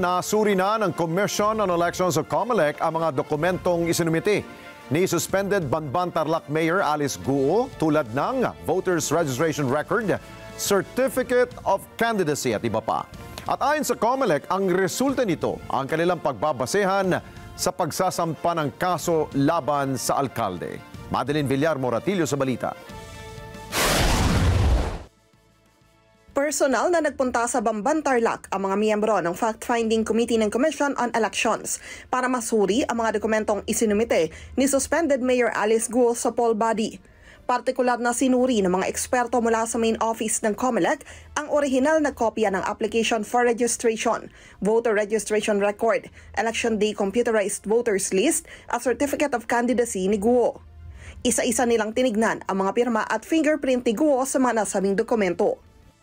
Nasuri na ng Commission on Elections o COMELEC ang mga dokumentong isinumiti ni suspended Banban Tarlac Mayor Alice Guo tulad ng Voters Registration Record, Certificate of Candidacy at iba pa. At ayon sa COMELEC, ang resulta nito ang kanilang pagbabasehan sa pagsasampa ng kaso laban sa alkalde. Madeline Villar Moratillo sa balita. Personal na nagpunta sa Banban Tarlac ang mga miyembro ng Fact-Finding Committee ng Commission on Elections para masuri ang mga dokumentong isinumite ni suspended Mayor Alice Guo sa poll body. Partikular na sinuri ng mga eksperto mula sa main office ng COMELEC ang orihinal na kopya ng application for registration, voter registration record, election day computerized voters list at certificate of candidacy ni Guo. Isa-isa nilang tinignan ang mga pirma at fingerprint ni Guo sa mga nasabing dokumento.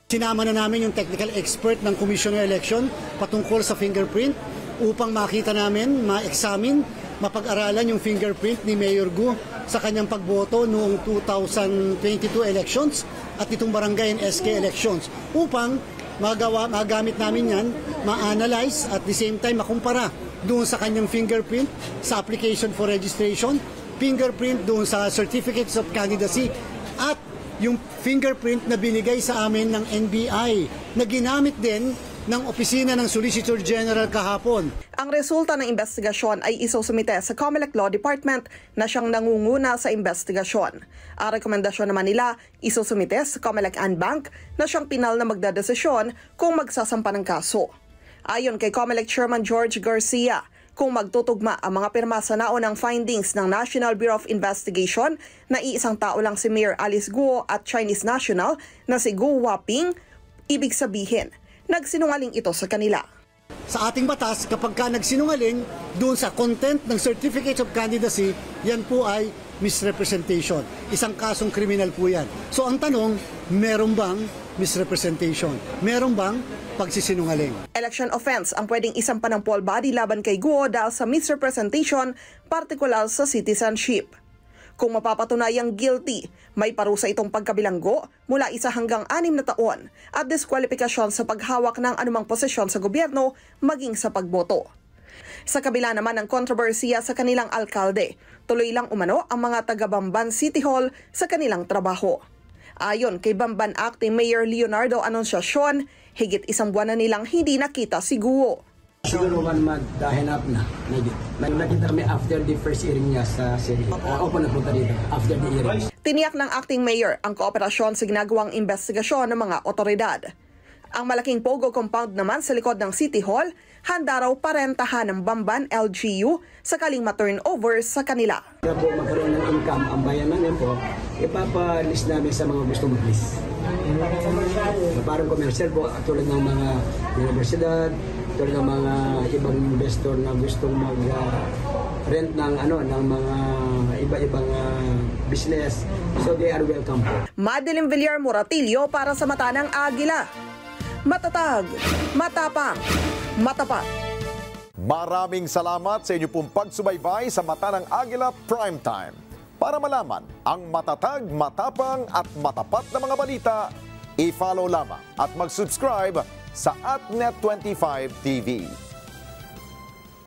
Sinama na namin yung technical expert ng Commission on Election patungkol sa fingerprint upang makita namin, ma-examine, mapag-aralan yung fingerprint ni Mayor Guo sa kanyang pagboto noong 2022 elections at itong barangay and SK elections upang magamit namin yan, ma-analyze at the same time makumpara doon sa kanyang fingerprint sa application for registration, fingerprint doon sa certificates of candidacy at yung fingerprint na binigay sa amin ng NBI na ginamit din ng Opisina ng Solicitor General kahapon. Ang resulta ng investigasyon ay isusumite sa COMELEC Law Department na siyang nangunguna sa investigasyon. Ang rekomendasyon naman nila isusumite sa COMELEC Bank na siyang pinal na magdadesisyon kung magsasampa ng kaso. Ayon kay COMELEC Chairman George Garcia, kung magtutugma ang mga pirma sa naunang findings ng National Bureau of Investigation na iisang tao lang si Mayor Alice Guo at Chinese national na si Guo Huaping, ibig sabihin, nagsinungaling ito sa kanila. Sa ating batas, kapag ka nagsinungaling doon sa content ng Certificate of Candidacy, yan po ay misrepresentation. Isang kasong kriminal po yan. So ang tanong, meron bang misrepresentation? Meron bang pagsisinungaling? Election offense ang pwedeng isampa ng poll body laban kay Guo dahil sa misrepresentation, partikular sa citizenship. Kung mapapatunayang guilty, may parusa itong pagkabilanggo mula 1 hanggang 6 na taon at diskwalifikasyon sa paghawak ng anumang posisyon sa gobyerno maging sa pagboto. Sa kabila naman ng kontrobersiya sa kanilang alkalde, tuloy lang umano ang mga taga Banban City Hall sa kanilang trabaho. Ayon kay Banban Acting Mayor Leonardo Anunciacion, higit 1 buwan na nilang hindi nakita si Guo. Siguro 1 month hinap na. Nakita kami after the first hearing niya sa city. Ako po nagpunta dito after the hearing. Tiniyak ng Acting Mayor ang kooperasyon sa ginagawang investigasyon ng mga otoridad. Ang malaking Pogo compound naman sa likod ng City Hall, handa raw parentahan ng Banban LGU sakaling ma-turnover sa kanila. Kaya po magkaroon ng income ang bayan namin po, ipapa-list namin sa mga gusto mag-list. Parang commercial po, tulad ng mga universidad, tulad ng mga ibang investor na gustong mag-rent ng mga iba-ibang business. So they are welcome po. Madeline Villar Moratillo para sa Mata ng Agila. Matatag, matapang, matapat. Maraming salamat sa inyo pong pagsubaybay sa Mata ng Agila Primetime. Para malaman ang matatag, matapang at matapat na mga balita, i-follow lamang at mag-subscribe sa @Net25 TV.